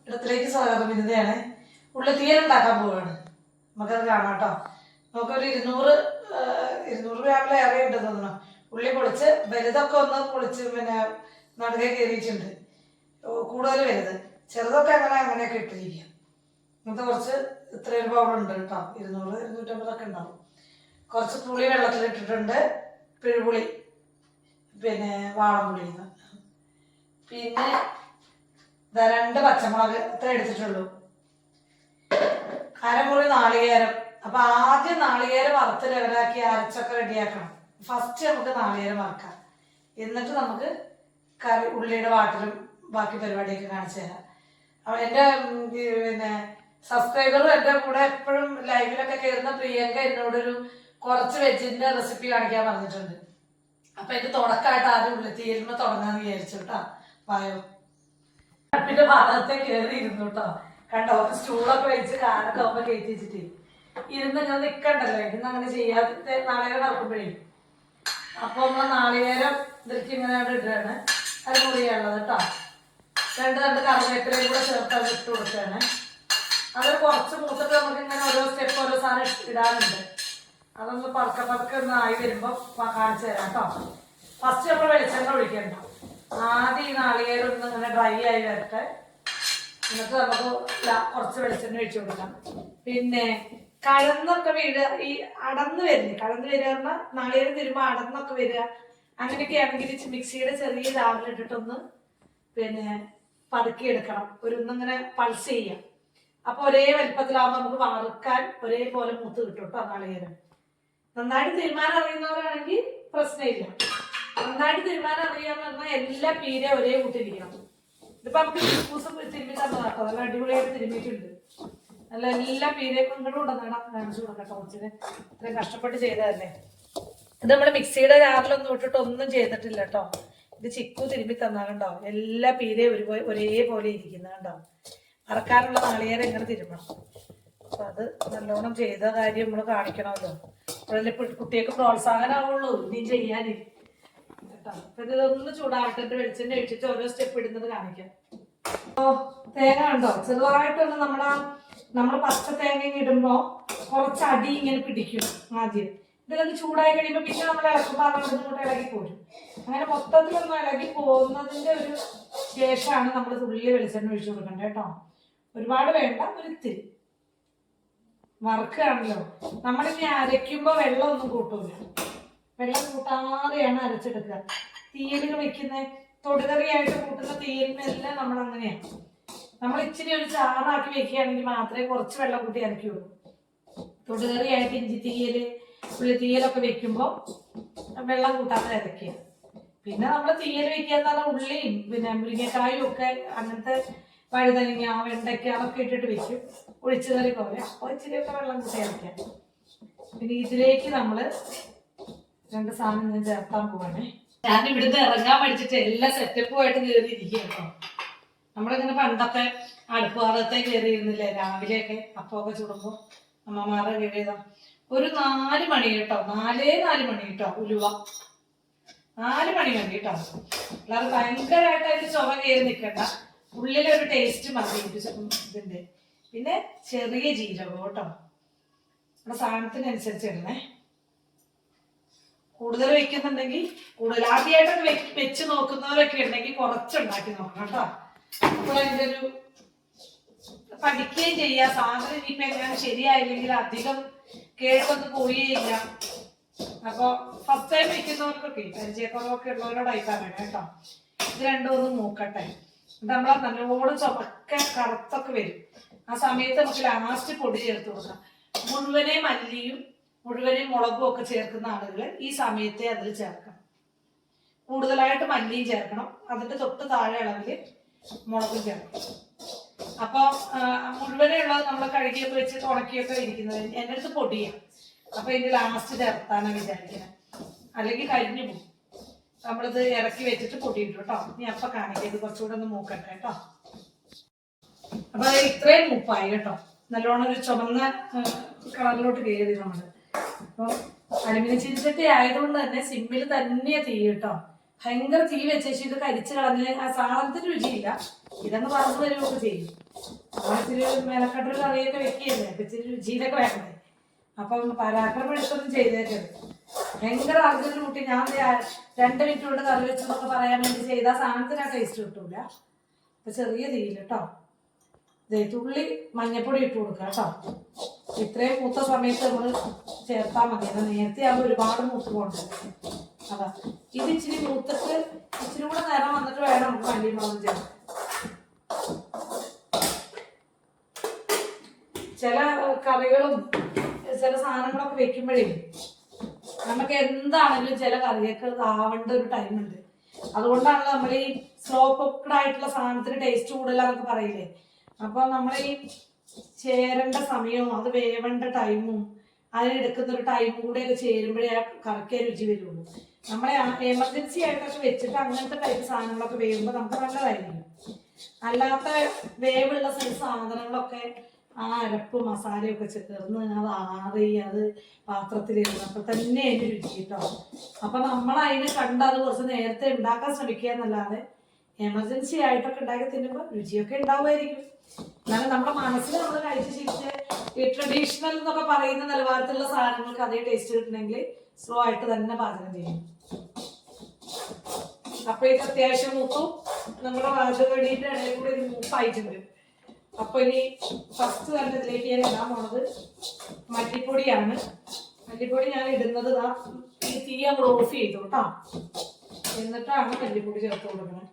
ഇടത്തിലേക്ക് സ്വാഗതം. വിനിതയാണ്. ഉള്ളി തീയൽ ഉണ്ടാക്കാൻ പോവുകയാണ്. നമുക്കത് കാണാം കേട്ടോ. നമുക്കൊരു 200 ഗ്രാമിലേറെ ഉണ്ട് തോന്നണം. ഉള്ളി പൊളിച്ച് വലുതൊക്കെ ഒന്ന് പൊളിച്ച് നടുകെ കയറിയിട്ടുണ്ട്. കൂടുതൽ വലുത്, ചെറുതൊക്കെ അങ്ങനെയൊക്കെ ഇട്ടിരിക്കുക. ഇങ്ങനത്തെ കുറച്ച് ഇത്രയൊരു പൗഡറുണ്ട് കേട്ടോ. 200-250 ഉണ്ടാവും. കുറച്ച് പുളി വെള്ളത്തിലിട്ടിട്ടുണ്ട്. പിഴുപുളി, വാളംപുളി, പിന്നെ 2 പച്ചമുളക് ഇത്ര എടുത്തിട്ടുള്ളൂ. അരമുറി നാളികേരം. അപ്പൊ ആദ്യം നാളികേരം വറുത്ത് ലെവലാക്കി അരച്ചൊക്കെ റെഡിയാക്കണം. ഫസ്റ്റ് നമുക്ക് നാളികേരം വറക്കാം, എന്നിട്ട് നമുക്ക് ഉള്ളിയുടെ വാട്ടിലും ബാക്കി പരിപാടിയൊക്കെ കാണിച്ചു തരാം. അപ്പൊ എൻ്റെ സബ്സ്ക്രൈബറും എൻ്റെ കൂടെ എപ്പോഴും ലൈവിലൊക്കെ കയറുന്ന പ്രിയങ്ക എന്നോടൊരു കുറച്ച് വെജിന്റെ റെസിപ്പി കാണിക്കാൻ പറഞ്ഞിട്ടുണ്ട്. അപ്പൊ എനിക്ക് തുടക്കമായിട്ട് ആദ്യം ഉള്ളി തീരുമ്പോ തുടങ്ങാന്ന് വിചാരിച്ചു കേട്ടോ. വായോ. അടുപ്പിന്റെ ഭാഗത്തെ കയറി ഇരുന്നു കേട്ടോ. കണ്ടോ, സ്റ്റൂളൊക്കെ വെച്ച് കാലൊക്കെ ആവുമ്പോ കയറ്റി വെച്ചിട്ട് ഇരുന്ന് ഇങ്ങനെ നിക്കണ്ടല്ലോ. ഇരുന്ന് അങ്ങനെ ചെയ്യാതെ നാളികേരം വറക്കുമ്പോഴേ. അപ്പൊ നമ്മള് നാളികേരം ഇതിലേക്ക് ഇങ്ങനെ ഇടുകയാണ്. അത് മുറിയുള്ളത് കേട്ടോ. 2 കറിവേപ്പിലയും കൂടെ ചേർത്ത് അത് ഇട്ട് കൊടുക്കുകയാണ്. അത് കുറച്ച് മൂത്തിട്ട് നമുക്ക് ഇങ്ങനെ ഓരോ സ്റ്റെപ്പ് ഓരോ സാധനം ഇടാനുണ്ട്. അതൊന്ന് പതുക്കെ ഒന്ന് ആയി വരുമ്പോ കാണിച്ചു തരാം കേട്ടോ. ഫസ്റ്റ് നമ്മൾ വെളിച്ചെണ്ണ ഒഴിക്കണ്ട. ആദ്യം ഈ നാളികേരം ഒന്ന് ഇങ്ങനെ ഡ്രൈ ആയി വരട്ടെ. എന്നിട്ട് നമുക്ക് കുറച്ച് വെളിച്ചെണ്ണ ഒഴിച്ചു കൊടുക്കാം. പിന്നെ കടന്നൊക്കെ വീഴുക, ഈ അടന്ന് വരില്ലേ, കടന്ന് വരിക പറഞ്ഞാൽ നാളികേരം വരുമ്പോൾ അടന്നൊക്കെ വരിക. അങ്ങനെയൊക്കെ ആണെങ്കിൽ മിക്സിയുടെ ചെറിയ ജാറിലിട്ടിട്ടൊന്ന് പതുക്കി എടുക്കണം. ഒന്നിങ്ങനെ പൾസ് ചെയ്യാം. അപ്പൊ ഒരേ വലിപ്പത്തിലാവുമ്പോൾ നമുക്ക് വറുക്കാൻ ഒരേപോലെ മൂത്ത് കിട്ടും കേട്ടോ. നാളികേരം നന്നായിട്ട് തീരുമാനം അറിയുന്നവരാണെങ്കിൽ പ്രശ്നമില്ല. നന്നായിട്ട് തീരുമാനം അറിയാന്ന് പറഞ്ഞാൽ എല്ലാ പീര ഒരേ കൂട്ടിരിക്കണം. ഇതിപ്പോ നമുക്ക് ദിവസം തിരുമ്പി തന്നതാട്ടോ. നല്ല അടിപൊളിയായിട്ട് തിരുമ്മിയിട്ടുണ്ട്. നല്ല എല്ലാ പീരയും ഇങ്ങോട്ടും ഉണ്ടെന്നാണ് കാണിച്ചു കൊടുക്കട്ടോ. കൊച്ചിന് ഇത്രയും കഷ്ടപ്പെട്ട് ചെയ്തതല്ലേ. ഇത് നമ്മുടെ മിക്സിയുടെ ജാറിലൊന്നും ഇട്ടിട്ട് ഒന്നും ചെയ്തിട്ടില്ല കേട്ടോ. ഇത് ചിക്കു തിരുമ്പി തന്നാലുണ്ടോ. എല്ലാ പീരയും ഒരേപോലെ ഇരിക്കുന്ന കണ്ടോ. വറക്കാനുള്ള നാളികേരം ഇങ്ങനെ തിരുമ്പണം. അപ്പൊ അത് നല്ലോണം ചെയ്ത കാര്യം നമ്മൾ കാണിക്കണമല്ലോ. അപ്പോഴല്ലേ കുട്ടികൾക്ക് പ്രോത്സാഹനമാവുള്ളൂ ഇനി ചെയ്യാൻ കേട്ടോ. അപ്പൊ ഇതൊന്ന് ചൂടാവട്ടെ. വെളിച്ചെണ്ണ ഒഴിച്ചിട്ട് ഓരോ സ്റ്റെപ്പ് ഇടുന്നത് കാണിക്കാം. അപ്പോ തേങ്ങ ഉണ്ടോ ചെറുതായിട്ടൊന്ന് നമ്മൾ പച്ച തേങ്ങ ഇടുമ്പോ കുറച്ച് അടി ഇങ്ങനെ പിടിക്കും ആദ്യം. ഇതിലൊന്ന് ചൂടായി കഴിയുമ്പോൾ പിന്നെ നമ്മൾ ഇളക്കുമ്പോൾ അങ്ങോട്ട് ഇളകി പോരും. അങ്ങനെ മൊത്തത്തിലൊന്ന് ഇളകി പോകുന്നതിന്റെ ഒരു ശേഷമാണ് നമ്മൾ തുള്ളി വെളിച്ചെണ്ണ ഒഴിച്ചു കൊടുക്കേണ്ടത് കേട്ടോ. ഒരുപാട് വേണ്ട, ഒരിത്തിരി. വറുക്കുകയാണല്ലോ. നമ്മളിനി അരയ്ക്കുമ്പോ വെള്ളം ഒന്നും കൂട്ടൂല. വെള്ളം കൂട്ടാതെയാണ് അരച്ചെടുക്കുക. തീയലുകൾ വെക്കുന്ന തൊടുകറിയായിട്ട് കൂട്ടുന്ന തീയലിനെല്ലാം നമ്മൾ അങ്ങനെയാണ്. നമ്മൾ ഇച്ചിരി ഒരു ചാറാക്കി വെക്കുകയാണെങ്കിൽ മാത്രമേ കുറച്ച് വെള്ളം കൂട്ടി അരയ്ക്കുള്ളൂ. തൊടുകറിയായിട്ട് ഇഞ്ചി തീയല്, ഉള്ളി തീയലൊക്കെ വെക്കുമ്പോൾ വെള്ളം കൂട്ടാതെ അരയ്ക്കുക. പിന്നെ നമ്മൾ തീയൽ വെക്കുക എന്ന് പറഞ്ഞാൽ ഉള്ളിയും മുരിങ്ങക്കായും ഒക്കെ അങ്ങനത്തെ വഴുതനങ്ങ, വെണ്ടയ്ക്ക അതൊക്കെ ഇട്ടിട്ട് വെക്കും. ഒഴിച്ചു കറി പോലെ. അപ്പോൾ ഇച്ചിരിയൊക്കെ വെള്ളം കൂട്ടി അരയ്ക്കാം. പിന്നെ ഇതിലേക്ക് നമ്മൾ 2 സാധനം ഞാൻ ചേർത്താൻ പോവാണേ. ഞാൻ ഇവിടുന്ന് ഇറങ്ങാൻ പഠിച്ചിട്ട് എല്ലാ സെറ്റപ്പുമായിട്ട് കയറിയിരിക്കുക കേട്ടോ. നമ്മളിങ്ങനെ പണ്ടൊക്കെ അടുപ്പ് ഭാഗത്തെ കയറിയിരുന്നില്ലേ രാവിലെയൊക്കെ അപ്പമൊക്കെ ചുടുമ്പോൾ അമ്മമാരെ കയറിയതാ. ഒരു 4 മണി കേട്ടോ. 4 മണി കേട്ടോ. ഉലുവ 4 മണി കേട്ടോ. അല്ലാതെ ഭയങ്കരമായിട്ട് അതിന് ചുവ കയറി നിൽക്കണ്ട. ഉള്ളിലൊരു ടേസ്റ്റ് മതി ഇതിന്റെ. പിന്നെ ചെറിയ ജീരകം കേട്ടോ. നമ്മുടെ സാധനത്തിനനുസരിച്ച് ഇടണേ. കൂടുതൽ വെക്കുന്നുണ്ടെങ്കിൽ കൂടുതൽ. ആദ്യമായിട്ടൊക്കെ വെച്ച് നോക്കുന്നവരൊക്കെ ഉണ്ടെങ്കിൽ കുറച്ചുണ്ടാക്കി നോക്കണം കേട്ടോ. അപ്പോൾ അതിൻ്റെ ഒരു പഠിക്കുകയും ചെയ്യാം. സാധനം ഇനിയിപ്പോൾ എങ്ങനെ ശരിയായില്ലെങ്കിൽ അധികം കേൾക്കൊന്നും പോയില്ല. അപ്പോൾ ഫസ്റ്റ് ടൈം വെക്കുന്നവർക്കൊക്കെ പരിചയക്കുറവൊക്കെ ഉള്ളവരോടായിട്ടാണ് കേട്ടോ. ഇത് രണ്ടും ഒന്ന് മൂക്കട്ടെ. ഇത് നമ്മളെ നല്ലോണം ചുമക്കെ കറുത്തൊക്കെ വരും. ആ സമയത്ത് നമുക്ക് ലാസ്റ്റ് പൊടി ചേർത്ത് കൊടുക്കാം. മുഴുവനെ മല്ലിയും മുഴുവനെ മുളകും ഒക്കെ ചേർക്കുന്ന ആളുകൾ ഈ സമയത്തെ അതിൽ ചേർക്കണം. കൂടുതലായിട്ട് മല്ലിയും ചേർക്കണം. അതിന്റെ തൊട്ട് താഴെ അളവിൽ മുളകും ചേർക്കണം. അപ്പൊ മുഴുവനെ ഉള്ളത് നമ്മൾ കഴുകിയൊക്കെ വെച്ച് ഉണക്കിയൊക്കെ ഇരിക്കുന്നത് എൻ്റെ അടുത്ത് പൊടിയാണ്. അപ്പൊ ഇതിന്റെ ലാസ്റ്റ് ചേർത്താനാണ് വിചാരിക്കുന്നത്. അല്ലെങ്കിൽ കരിഞ്ഞു പോകും. നമ്മളിത് ഇറക്കി വെച്ചിട്ട് പൊടിയിട്ടു കേട്ടോ. ഇനി അപ്പൊ കാണിക്കാം. ഇത് കുറച്ചുകൂടെ ഒന്ന് മൂക്കട്ടെ കേട്ടോ. അപ്പൊ അത് ഇത്രയും മൂപ്പായി കേട്ടോ. നല്ലോണം ഒരു ചുമന്ന കളറിലോട്ട് കയറി നമ്മള്. അപ്പോൾ അലുമിനിയം ചീനിച്ചട്ടി ആയതുകൊണ്ട് തന്നെ സിമ്മിൽ തന്നെയാ തീ കേട്ടോ. ഭയങ്കര തീ വെച്ചേച്ച് ഇത് കരിച്ച് കളഞ്ഞ് ആ സാധനത്തിന് രുചിയില്ല. ഇതെന്ന് പറഞ്ഞു വരുമൊക്കെ ചെയ്യും. അപ്പൊ ഇച്ചിരി മെനക്കെട്ടൊരു കറിയൊക്കെ വെക്കുകയല്ലേ, അപ്പൊ ഇച്ചിരി രുചിയിലൊക്കെ വേണ്ടേ. അപ്പം പരാക്രമം എടുത്തൊന്നും ചെയ്തേക്കരുത്. ഭയങ്കര അർജന്റ് കൂട്ടി ഞാൻ 2 മിനിറ്റ് കൊണ്ട് കറി വെച്ചെന്നൊക്കെ പറയാൻ വേണ്ടി ചെയ്ത സാധനത്തിന് ആ ടേസ്റ്റ് കിട്ടൂല. അപ്പൊ ചെറിയ തീയിൽ കേട്ടോ. തുള്ളി മഞ്ഞപ്പൊടി ഇട്ട് കൊടുക്കുക കേട്ടോ. ഇത്രയും മൂത്ത സമയത്ത് നമ്മൾ ചേർത്താൽ മതി. നേരത്തെ ആകുമ്പോൾ ഒരുപാട് മൂത്ത് പോകണ്ടേ. അതാ ഇത് ഇച്ചിരി മൂത്തിട്ട് ഇച്ചിരി കൂടെ നേരം വന്നിട്ട് വേണം നമുക്ക് മല്ലിമുളക് ചേർക്കാൻ. ചില കറികളും ചില സാധനങ്ങളൊക്കെ വെക്കുമ്പോഴേ നമുക്ക് എന്താണെങ്കിലും ചില കറിയൊക്കെ ആവേണ്ട ഒരു ടൈമുണ്ട്. അതുകൊണ്ടാണ് നമ്മൾ ഈ സ്ലോ കുക്ക്ഡ് ആയിട്ടുള്ള സാധനത്തിന് ടേസ്റ്റ് കൂടുതലാന്നൊക്കെ പറയില്ലേ. അപ്പൊ നമ്മൾ ഈ ചേരേണ്ട സമയവും അത് വേവേണ്ട ടൈമും അതിനെടുക്കുന്ന ഒരു ടൈമും കൂടെയൊക്കെ ചേരുമ്പോഴേ ആ കറിക്ക് രുചി വരുള്ളൂ. നമ്മളെ എമർജൻസി ആയിട്ടൊക്കെ വെച്ചിട്ട് അങ്ങനത്തെ ടൈപ്പ് സാധനങ്ങളൊക്കെ വേവുമ്പോൾ നമുക്ക് നല്ലതായിരിക്കും. അല്ലാത്ത വേവുള്ള സാധനങ്ങളൊക്കെ ആ അരപ്പ് മസാലയൊക്കെ ചേർന്ന് അത് ആറി അത് പാത്രത്തിലിരുന്നപ്പോൾ തന്നെ അതിന് രുചി കേട്ടോ. അപ്പൊ നമ്മൾ അതിനെ കണ്ട് അത് കുറച്ച് നേരത്തെ ഉണ്ടാക്കാൻ ശ്രമിക്കുക എന്നല്ലാതെ എമർജൻസി ആയിട്ടൊക്കെ ഉണ്ടാക്കി തിന്നുമ്പോൾ രുചിയൊക്കെ ഉണ്ടാവുമായിരിക്കും. എന്നാലും നമ്മുടെ മനസ്സിൽ നമ്മൾ കഴിച്ച് ശീലിച്ച് ഈ ട്രഡീഷണൽ എന്നൊക്കെ പറയുന്ന നിലവാരത്തിലുള്ള സാധനങ്ങൾക്ക് അതേ ടേസ്റ്റ് കിട്ടണമെങ്കിൽ സ്ലോ ആയിട്ട് തന്നെ പാചകം ചെയ്യും. അപ്പൊ ഇത് അത്യാവശ്യം മൂത്തും നമ്മുടെ വാചകടിയുടെ ഇടയിൽ കൂടെ ഇത് മൂപ്പായിട്ടുണ്ട്. അപ്പൊ ഇനി ഫസ്റ്റ് തന്നെ ഇതിലേക്ക് ഞാൻ ഇടാൻ പോണത് മല്ലിപ്പൊടിയാണ്. മല്ലിപ്പൊടി ഞാൻ ഇടുന്നത് ഈ തീ നമ്മൾ ഓഫ് ചെയ്തു കേട്ടോ. എന്നിട്ടാണ് മല്ലിപ്പൊടി ചേർത്ത് കൊടുക്കുന്നത്.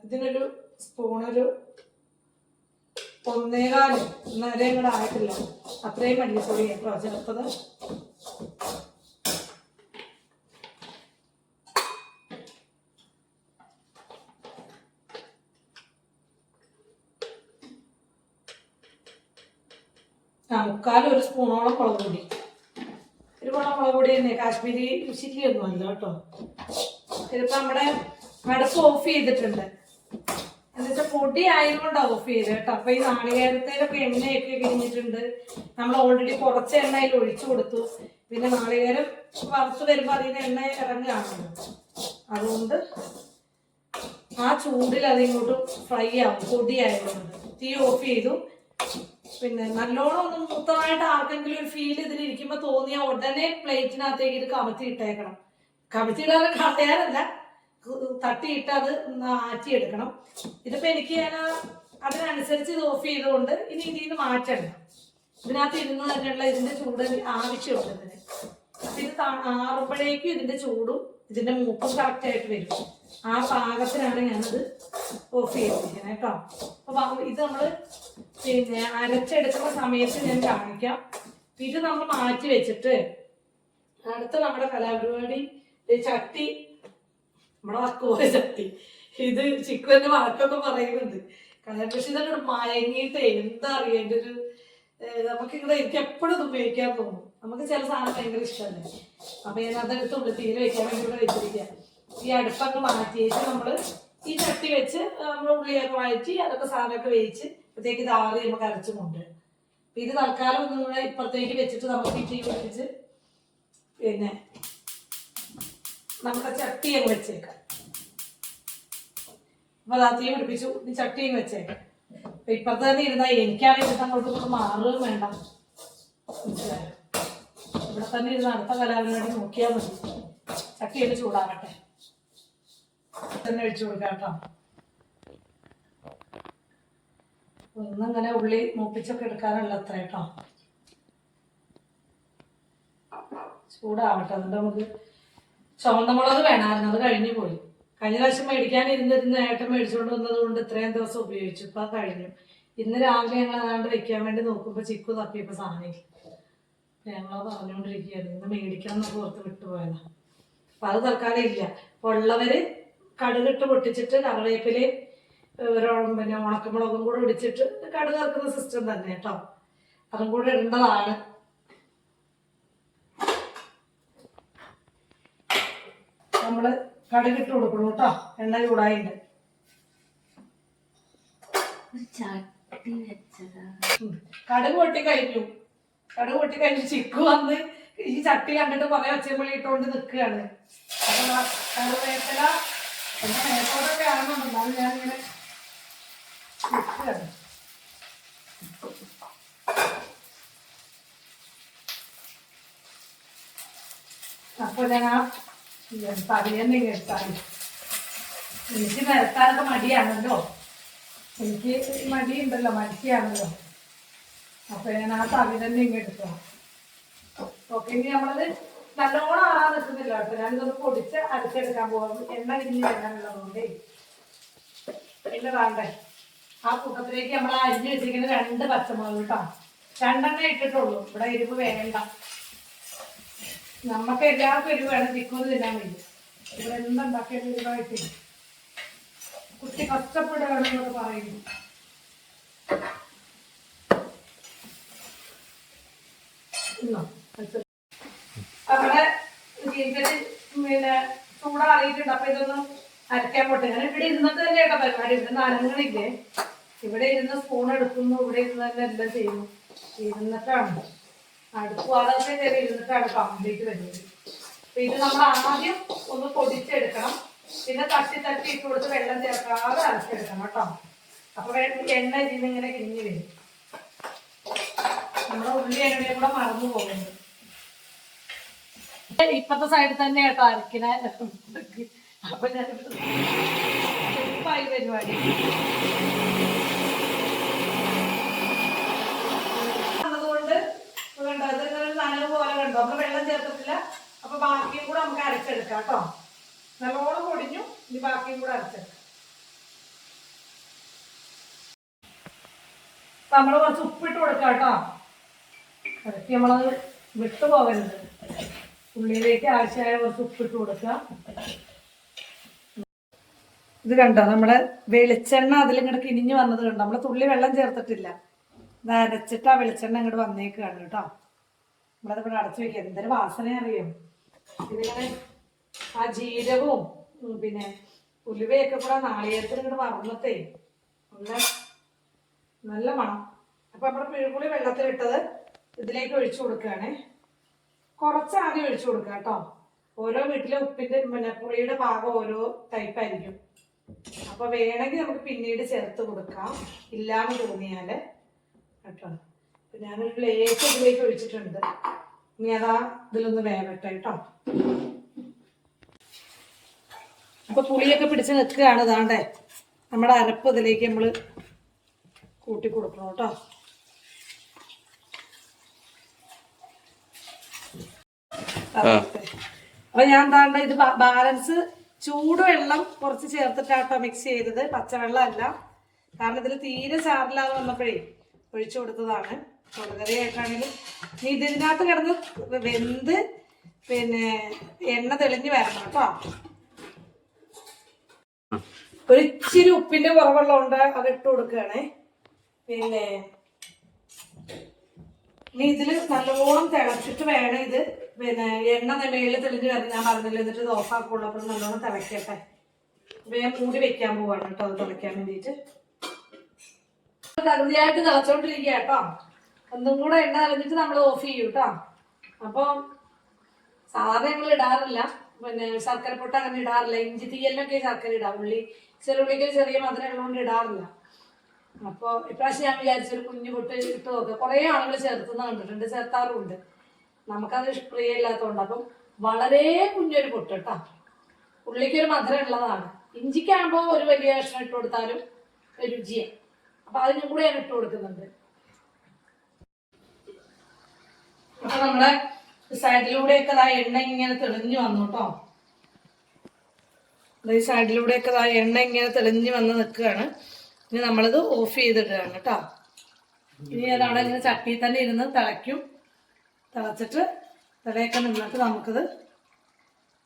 ഇതിനൊരു സ്പൂണൊരു 1.25 നേരം കൂടെ ആയിട്ടില്ല, അത്രയും മല്ലിപ്പൊടി കേട്ടോ ചേർത്തത്. മുക്കാലും 1 സ്പൂണോളം മുളക് പൊടി. ഒരുപാട് മുളക് പൊടി തന്നെ, കാശ്മീരി ചില്ലി ഒന്നും അല്ല കേട്ടോ. ഇതിപ്പോ നമ്മുടെ അടുപ്പ് ഓഫ് ചെയ്തിട്ടുണ്ട്. എന്നുവെച്ചാൽ പൊടി ആയതുകൊണ്ടാണ് ഓഫ് ചെയ്തത് കേട്ടോ. അപ്പൊ ഈ നാളികേരത്തേലൊക്കെ എണ്ണയൊക്കെ കഴിഞ്ഞിട്ടുണ്ട്. നമ്മൾ ഓൾറെഡി കുറച്ച് എണ്ണ അതിൽ ഒഴിച്ചു കൊടുത്തു. പിന്നെ നാളികേരം വറുത്ത് വരുമ്പോൾ അതിന് എണ്ണ ഇറങ്ങുകയാണല്ലോ. അതുകൊണ്ട് ആ ചൂടിൽ അതിങ്ങോട്ട് ഫ്രൈ ആവും, പൊടി ആയതുകൊണ്ട്. തീ ഓഫ് ചെയ്തു. പിന്നെ നല്ലോണം ഒന്ന് മൂത്തമായിട്ട് ആർക്കെങ്കിലും ഒരു ഫീൽ ഇതിലിരിക്കുമ്പോൾ തോന്നിയാൽ ഉടനെ പ്ലേറ്റിനകത്തേക്ക് ഇത് കമത്തി ഇട്ടേക്കണം. കമത്തിയിടാതെ കളയാനല്ല, തട്ടിയിട്ട് അത് മാറ്റിയെടുക്കണം. ഇതിപ്പോ എനിക്ക് ഞാൻ അതിനനുസരിച്ച് ഇത് ഓഫ് ചെയ്തുകൊണ്ട് ഇനി ഇതിൽ നിന്ന് മാറ്റണം. ഇതിനകത്ത് ഇരുന്ന് തന്നെയുള്ള ഇതിന്റെ ചൂട് ആവശ്യമുണ്ട് ഇതിന്. അപ്പൊ ഇത് ആറുമ്പോഴേക്കും ഇതിന്റെ ചൂടും ഇതിന്റെ മൂപ്പും കറക്റ്റ് ആയിട്ട് വരും. ആ പാകത്തിനാണ് ഞാനത് ഓഫ് ചെയ്തിരിക്കുന്നത് കേട്ടോ. അപ്പൊ ഇത് നമ്മള് പിന്നെ അരച്ചെടുക്കുന്ന സമയത്ത് ഞാൻ കാണിക്കാം. ഇത് നമ്മൾ മാറ്റി വെച്ചിട്ട് അടുത്ത നമ്മുടെ കലാപരിപാടി ചട്ടി, നമ്മുടെ വക്കുപോയ ചട്ടി. ഇത് ചിക്കുവിന്റെ വഴക്കൊക്കെ പറയുന്നുണ്ട്. കലാപരിപാടി ഇതൊക്കെ മയങ്ങിയിട്ട് എന്താ അറിയാം, എൻ്റെ ഒരു നമുക്കിവിടെ എനിക്ക് എപ്പോഴും ഇത് ഉപയോഗിക്കാൻ തോന്നും. നമുക്ക് ചില സാധനം ഭയങ്കര ഇഷ്ടമല്ലേ. അപ്പൊ ഞാൻ അതെടുത്തുണ്ട് തീരെ വെക്കാൻ വേണ്ടി ഇവിടെ വെച്ചിരിക്കുക. ഈ അടുപ്പൊക്കെ മാറ്റിയിട്ട് നമ്മള് ഈ ചട്ടി വെച്ച് നമ്മൾ ഉള്ളിയൊക്കെ വഴറ്റി അതൊക്കെ സാധനമൊക്കെ വേവിച്ച് ഇപ്പത്തേക്ക് ഇത് ആറി നമുക്ക് അരച്ച് കൊണ്ടുവരും. ഇത് തൽക്കാലം ഒന്നും കൂടെ ഇപ്പുറത്തേക്ക് വെച്ചിട്ട് നമുക്ക് ഈ തീ പിടിപ്പിച്ച് പിന്നെ നമ്മുടെ ചട്ടി അങ്ങ് വെച്ചേക്കാം. അപ്പൊ അത് തീ പിടിപ്പിച്ചു, ഈ ചട്ടി അങ്ങ് വെച്ചേക്കാം. അപ്പൊ ഇപ്പുറത്ത് തന്നെ ഇരുന്നാൽ എനിക്കാണെങ്കിൽ ഇത് അങ്ങോട്ട് മാറുകയും വേണ്ട. ഇവിടെ തന്നെ ഇരുന്ന് അടുത്ത കലാപരിപാടി നോക്കിയാൽ മതി. ചട്ടിയൊക്കെ ചൂടാകട്ടെ, തന്നെ ഒഴിച്ചു കൊടുക്കാം കേട്ടോ. ഒന്നിങ്ങനെ ഉള്ളി മൂപ്പിച്ചൊക്കെ എടുക്കാനുള്ള അത്ര കേട്ടോ. ചൂടാവട്ടെ. എന്നിട്ട് നമുക്ക് ചുവന്ന മുളക് വേണമായിരുന്നു, അത് കഴിഞ്ഞു പോയി. കഴിഞ്ഞ പ്രാവശ്യം മേടിക്കാൻ ഇരുന്നിരുന്ന് ഏട്ടൻ മേടിച്ചുകൊണ്ട് വന്നത് കൊണ്ട് ഇത്രയും ദിവസം ഉപയോഗിച്ചു. ഇപ്പൊ കഴിഞ്ഞു. ഇന്ന് രാവിലെ ഞങ്ങൾ അതാണ്ട് വെക്കാൻ വേണ്ടി നോക്കുമ്പോൾ ചിക്കു തപ്പിയപ്പോൾ സാധനം ഞങ്ങളത് പറഞ്ഞുകൊണ്ടിരിക്കുകയായിരുന്നു. ഇന്ന് മേടിക്കണം എന്നൊക്കെ ഓർത്ത് വിട്ടുപോയതാ. അപ്പൊ അത് തൽക്കാലം ഇല്ല. അപ്പൊ ഉള്ളവര് കടുകിട്ട് പൊട്ടിച്ചിട്ട് കറിവേപ്പിലയും പിന്നെ ഉണക്കമുളകും കൂടെ ഇടിച്ചിട്ട് കടുക് ഇറക്കുന്ന സിസ്റ്റം തന്നെ കേട്ടോ. അതും കൂടെ ഇടേണ്ടതാണ്. നമ്മള് കടുകിട്ട് കൊടുക്കണം കേട്ടോ. എണ്ണ ചൂടായിണ്ട്. കടുക് പൊട്ടി കഴിഞ്ഞു. ചിക്കു വന്ന് ഈ ചട്ടി കണ്ടിട്ട് കുറെ ഒച്ചമ്പളി ഇട്ടുകൊണ്ട് നിൽക്കുകയാണ്. അപ്പൊ കറിവേപ്പില എന്റെ മേത്തോടൊക്കെ ആണെന്നുണ്ട്, എന്നാലും ഞാനിങ്ങനെ നിൽക്കുകയാണ്. അപ്പൊ ഞാൻ ആ തവിയെന്നെ എടുത്താൽ എനിക്ക് നിരത്താനൊക്കെ മടിയാണല്ലോ, എനിക്ക് മടിയുണ്ടല്ലോ, മടിക്കാണല്ലോ. അപ്പൊ ഞാൻ ആ തവി തന്നെ എടുക്കാം. ഓക്കെ, ഇനി നമ്മളത് നല്ലോണം ആറാൻ നിൽക്കുന്നില്ല കേട്ടോ. ഞാനിതൊന്ന് പൊടിച്ച് അരച്ചെടുക്കാൻ പോകും, എണ്ണ ഇരിഞ്ഞ് വരാനുള്ളതുകൊണ്ടേ. പിന്നെ വേണ്ടേ ആ കൂട്ടത്തിലേക്ക് നമ്മൾ അരിഞ്ഞ് വെച്ചിരിക്കുന്ന 2 പച്ചമുളക് കേട്ടോ. 2 ഇട്ടിട്ടുള്ളൂ, ഇവിടെ എരിവ് വേണ്ട. നമുക്ക് എല്ലാവർക്കും എരിവ് വേണം, ചിക്കൻ തിന്നാൻ വേണ്ടി. ഇവിടെ എന്തുണ്ടാക്കിയാലും എരിവായിട്ട് കുട്ടി കഷ്ടപ്പെടുകയാണെന്നോട് പറയുന്നു. നമ്മുടെ ചീനിക്കരി പിന്നെ ചൂടാറിയിട്ടുണ്ട്. അപ്പൊ ഇതൊന്നും അരയ്ക്കാൻ പോട്ടെ. ഞാൻ ഇവിടെ ഇരുന്നിട്ട് തന്നെ കേട്ടോ പരിപാടി. ഇവിടെ നനങ്ങളില്ലേ, ഇവിടെ ഇരുന്ന് സ്പൂൺ എടുക്കുന്നു, ഇവിടെ ഇരുന്ന് തന്നെ എല്ലാം ചെയ്യുന്നു. ഇരുന്നിട്ടാണ് അടുപ്പ് അതൊക്കെ കയറി ഇരുന്നിട്ടാണ് കംപ്ലീറ്റ് വരുന്നത്. അപ്പൊ ഇത് നമ്മൾ ആദ്യം ഒന്ന് പൊടിച്ചെടുക്കണം, പിന്നെ തട്ടി തട്ടി ഇട്ട് കൊടുത്ത് വെള്ളം ചേർക്കാതെ അരച്ചെടുക്കണം കേട്ടോ. അപ്പൊ എണ്ണ ഇതിന് ഇങ്ങനെ കിഴിഞ്ഞ് വരും. നമ്മുടെ ഉള്ളി എണ്ണയും കൂടെ മറന്നു പോകുന്നുണ്ട്. ഇപ്പത്തെ സൈഡിൽ തന്നെ കേട്ടോ അരക്കിന. അപ്പൊ ഞാൻ പരിപാടി അതുകൊണ്ട് കണ്ടോ, ഇത് നനവ് പോലെ കണ്ടോ, നമ്മൾ വെള്ളം ചേർത്തിട്ടില്ല. അപ്പൊ ബാക്കിയും കൂടെ നമുക്ക് അരച്ചെടുക്കാം കേട്ടോ. നല്ലോണം പൊടിഞ്ഞു, ഇനി ബാക്കിയും കൂടെ അരച്ചെടുക്കാം. നമ്മൾ കുറച്ച് ഉപ്പിട്ട് കൊടുക്കാം കേട്ടോ. ഇറക്കി നമ്മളത് വിട്ടു പോകരുത്. ഉള്ളിയിലേക്ക് ആവശ്യമായ കുറച്ച് ഉപ്പിട്ട് കൊടുക്കുക. ഇത് കണ്ടോ, നമ്മുടെ വെളിച്ചെണ്ണ അതിലിങ്ങോട്ട് കിനിഞ്ഞ് വന്നത് കണ്ടോ. നമ്മൾ തുള്ളി വെള്ളം ചേർത്തിട്ടില്ല, ഇത് അരച്ചിട്ട് ആ വെളിച്ചെണ്ണ ഇങ്ങോട്ട് വന്നേക്കാണ് കേട്ടോ. നമ്മളത് ഇവിടെ അടച്ചു വെക്കുക. എന്തൊരു വാസന അറിയാം. ഇതിങ്ങനെ ആ ജീരകവും പിന്നെ ഉലുവയൊക്കെ കൂടെ നാളികേരത്തിൽ ഇങ്ങോട്ട് വറന്നിട്ടേ നല്ല മണം. അപ്പൊ നമ്മുടെ പിഴുപുളി വെള്ളത്തിലിട്ടത് ഇതിലേക്ക് ഒഴിച്ചു കൊടുക്കുകയാണേ. കുറച്ച് ആദ്യം ഒഴിച്ചു കൊടുക്കുക കേട്ടോ. ഓരോ വീട്ടിലെ ഉപ്പിന്റെ പിന്നെ പുളിയുടെ പാകം ഓരോ ടൈപ്പായിരിക്കും. അപ്പൊ വേണമെങ്കിൽ നമുക്ക് പിന്നീട് ചേർത്ത് കൊടുക്കാം, ഇല്ലാന്ന് തോന്നിയാല് കേട്ടോ. അപ്പൊ ഞാനൊരു ലേശം ഇതിലേക്ക് ഒഴിച്ചിട്ടുണ്ട്. ഇനി അതാ ഇതിലൊന്ന് വേവട്ടെ കേട്ടോ. അപ്പൊ പുളിയൊക്കെ പിടിച്ച് നിൽക്കുകയാണ്. ഇതാണ്ടേ നമ്മുടെ അരപ്പ് ഇതിലേക്ക് നമ്മൾ കൂട്ടി കൊടുക്കണം കേട്ടോ. അപ്പൊ ഞാൻ എന്താണ്ട് ഇത് ബാലൻസ് ചൂടുവെള്ളം കുറച്ച് ചേർത്തിട്ടാട്ടോ മിക്സ് ചെയ്തത്, പച്ചവെള്ളം അല്ല. കാരണം ഇതിൽ തീരെ ചാറില്ലാതെ വന്നപ്പോഴേ ഒഴിച്ചു കൊടുത്തതാണ്. മുളകറിയായിട്ടാണെങ്കിലും നീ ഇതിനകത്ത് കിടന്ന് വെന്ത് പിന്നെ എണ്ണ തെളിഞ്ഞ് വരണം കേട്ടോ. ഒരു ഇച്ചിരി ഉപ്പിന്റെ കുറവുള്ളതുകൊണ്ട് അത് ഇട്ട് കൊടുക്കുകയാണേ. പിന്നെ ഇനി ഇതില് നല്ലോണം തിളച്ചിട്ട് വേണം ഇത് പിന്നെ എണ്ണ മേളിൽ തെളിഞ്ഞ് വരണം. ഞാൻ പറഞ്ഞില്ല, എന്നിട്ട് ദോശക്കുള്ളൂ. അപ്പോൾ നല്ലോണം തിളക്കട്ടെ. അപ്പൊ ഞാൻ മൂടി വെക്കാൻ പോവാണ് കേട്ടോ, അത് തിളയ്ക്കാൻ വേണ്ടിയിട്ട്. തകൃതിയായിട്ട് തിളച്ചോണ്ടിരിക്കുക കേട്ടോ. ഒന്നും കൂടെ എണ്ണ തെളിഞ്ഞിട്ട് നമ്മൾ ഓഫ് ചെയ്യും കേട്ടോ. അപ്പോൾ സാധാരണ ഞങ്ങൾ ഇടാറില്ല, പിന്നെ ശർക്കര പൊട്ട് അങ്ങനെ ഇടാറില്ല. ഇഞ്ചി തീയലിനൊക്കെ ശർക്കര ഇടാം, ചെറുള്ളിക്ക് ചെറിയ മധുരം ഉള്ളതുകൊണ്ട് ഇടാറില്ല. അപ്പോൾ ഇപ്രാവശ്യം ഞാൻ വിചാരിച്ചൊരു കുഞ്ഞു പൊട്ട് ഇട്ട് നോക്കുക. കുറേ ആളുകൾ ചേർത്തുന്ന കണ്ടിട്ടുണ്ട്, ചേർത്താറുമുണ്ട്. നമുക്കത് പ്രിയമില്ലാത്തതുകൊണ്ട് അപ്പം വളരെ കുഞ്ഞൊരു പൊട്ട് കേട്ടോ. ഉള്ളിക്കൊരു മധുരം ഉള്ളതാണ്. ഇഞ്ചിക്കാകുമ്പോൾ ഒരു വലിയ കഷ്ണം ഇട്ട് കൊടുത്താലും രുചിയാണ്. അപ്പം അതിനും കൂടെ ഞാൻ ഇട്ട് കൊടുക്കുന്നുണ്ട്. അപ്പൊ നമ്മുടെ സൈഡിലൂടെയൊക്കെ ആ എണ്ണ ഇങ്ങനെ തെളിഞ്ഞു വന്നു കേട്ടോ. ഈ സൈഡിലൂടെയൊക്കെ ആ എണ്ണ ഇങ്ങനെ തെളിഞ്ഞു വന്ന് നിൽക്കുകയാണ്. ഇനി നമ്മളിത് ഓഫ് ചെയ്തിടുകയാണ് കേട്ടോ. ഇനി അതവിടെ ഇങ്ങനെ ചട്ടിയിൽ തന്നെ ഇരുന്ന് തിളയ്ക്കും. തിളച്ചിട്ട് തിളയൊക്കെ നിന്നിട്ട് നമുക്കിത്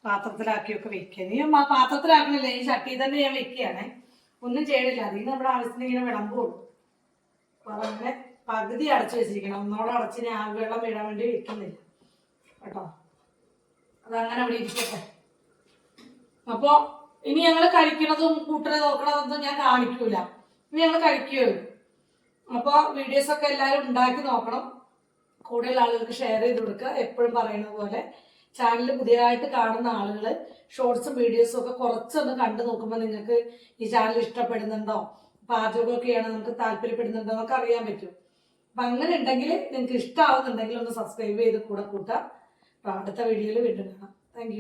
പാത്രത്തിലാക്കിയൊക്കെ വെക്കുക. ഇനി പാത്രത്തിലാക്കണില്ല, ഈ ചട്ടിയിൽ തന്നെ ഞാൻ വെക്കുകയാണേ. ഒന്നും ചെയ്യണില്ല, അതിന് നമ്മുടെ ആവശ്യത്തിന് ഇങ്ങനെ വിളമ്പുള്ളൂ. അപ്പൊ അതങ്ങനെ പകുതി അടച്ചു വെച്ചിരിക്കണം. ഒന്നോടെ അടച്ച് ഞാൻ വെള്ളം വീഴാൻ വേണ്ടി വെക്കുന്നില്ല കേട്ടോ. അതങ്ങനെ അവിടെ ഇരിക്കട്ടെ. അപ്പോൾ ഇനി ഞങ്ങൾ കഴിക്കണതും കൂട്ടനെ നോക്കണതൊന്നും ഞാൻ കാണിക്കൂല. ഇനി ഞങ്ങൾ കഴിക്കുകയുള്ളൂ. അപ്പോൾ വീഡിയോസൊക്കെ എല്ലാവരും ഉണ്ടാക്കി നോക്കണം. കൂടുതൽ ആളുകൾക്ക് ഷെയർ ചെയ്ത് കൊടുക്കുക. എപ്പോഴും പറയുന്ന പോലെ ചാനൽ പുതിയതായിട്ട് കാണുന്ന ആളുകൾ ഷോർട്സും വീഡിയോസും ഒക്കെ കുറച്ചൊന്ന് കണ്ടു നോക്കുമ്പോൾ നിങ്ങൾക്ക് ഈ ചാനൽ ഇഷ്ടപ്പെടുന്നുണ്ടോ, പാചകമൊക്കെയാണ് നമുക്ക് താല്പര്യപ്പെടുന്നുണ്ടോ എന്നൊക്കെ അറിയാൻ പറ്റും. അപ്പം അങ്ങനെ ഉണ്ടെങ്കിൽ നിങ്ങൾക്ക് ഇഷ്ടമാവുന്നുണ്ടെങ്കിൽ ഒന്ന് സബ്സ്ക്രൈബ് ചെയ്ത് കൂടെ കൂട്ടാം. അപ്പം അടുത്ത വീഡിയോയിൽ വീണ്ടും കാണാം. താങ്ക്